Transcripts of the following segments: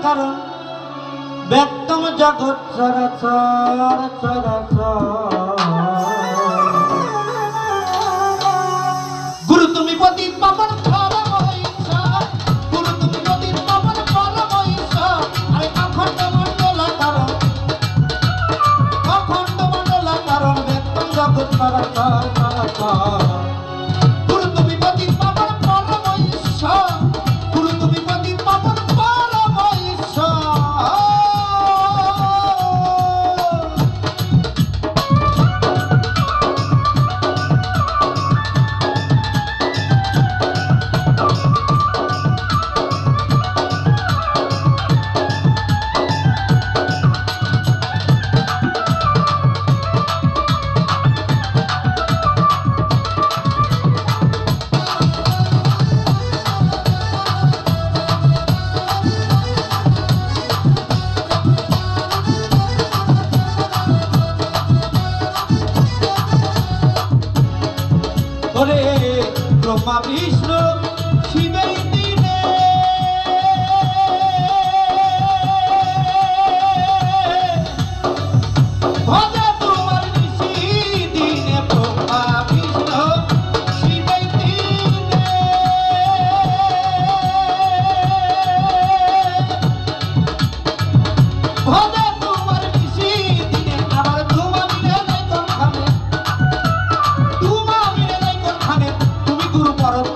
কারণ ব্যক্তম জগৎ চরাচর গুরু তুমি পতিত পাবন পরম ঈশ্বর গুরু তুমি পতিত পাবন পরম ঈশ্বর আরে অখণ্ড মণ্ডলা কারণ ব্যক্তম জগৎ চরাচর গুরু তুমি পতিত পাবন পরম ঈশ্বর গুরু তুমি পতিত পাবন পরম ঈশ্বর ব্রহ্মা বিষ্ণু শিবের দিনে ভজে তোমার নিশি দিনে ব্রহ্মা বিষ্ণু শিবের দিনে ভজে তোমার নিশি দিনে আবার তোমার মিলে নাই কোনখানে গুরু পরম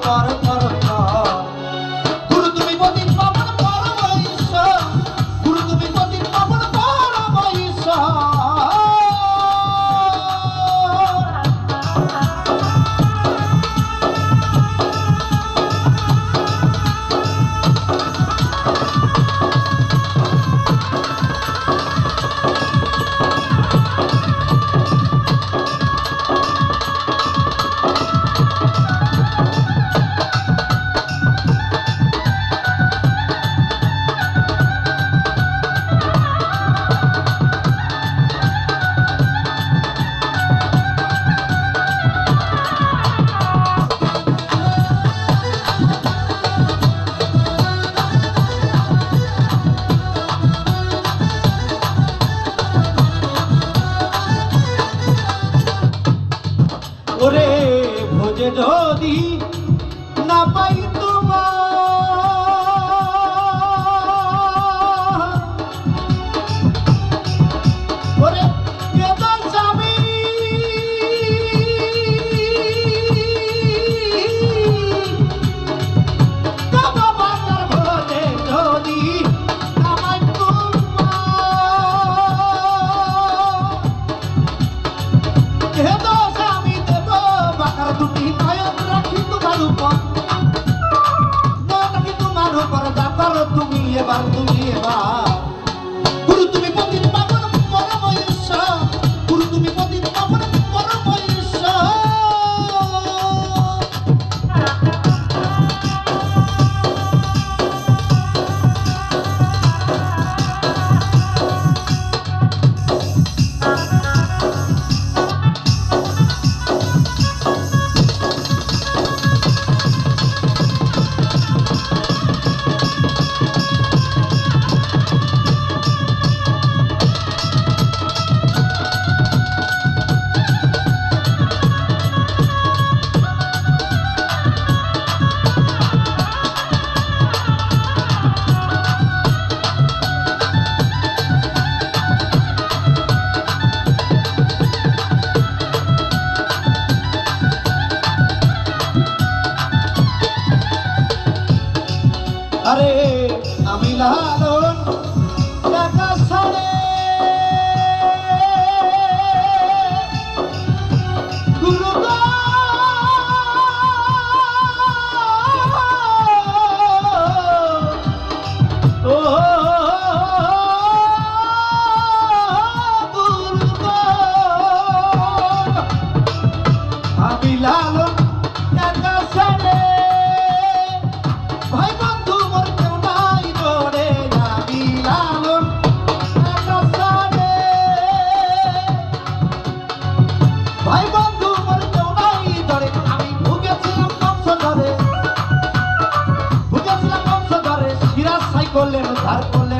গুরু তুমি পতিত পাবন পরম ঈশ্বর গুরু তুমি পতিত পাবন পরম ঈশ্বর ওরে ভোজে যদি না পাই তোমার ওরে কেদার স্বামী ভোজে যদি না পাই তোমার দুটি নয়ন রাখি তোমার উপর রাখি তোমার উপর যা করো তুমি এবার গুরু তুমি পতিত পাবন পরম ঈশ্বর গুরু তুমি পতিত পাবন পরম ঈশ্বর আরে আমি লালন টাকা ছাড়ে গুরু ও আমি লালন টাকা ছাড়ে ভাই বন্ধু মোর কেউ নাই ধরে আমি লালন টাকা ছাড়ে ভাই বন্ধু মোর কেউ নাই ধরে আমি ভুগেছিলাম বংশ ধরে সিরাজ সাই করলেন ধার করলেন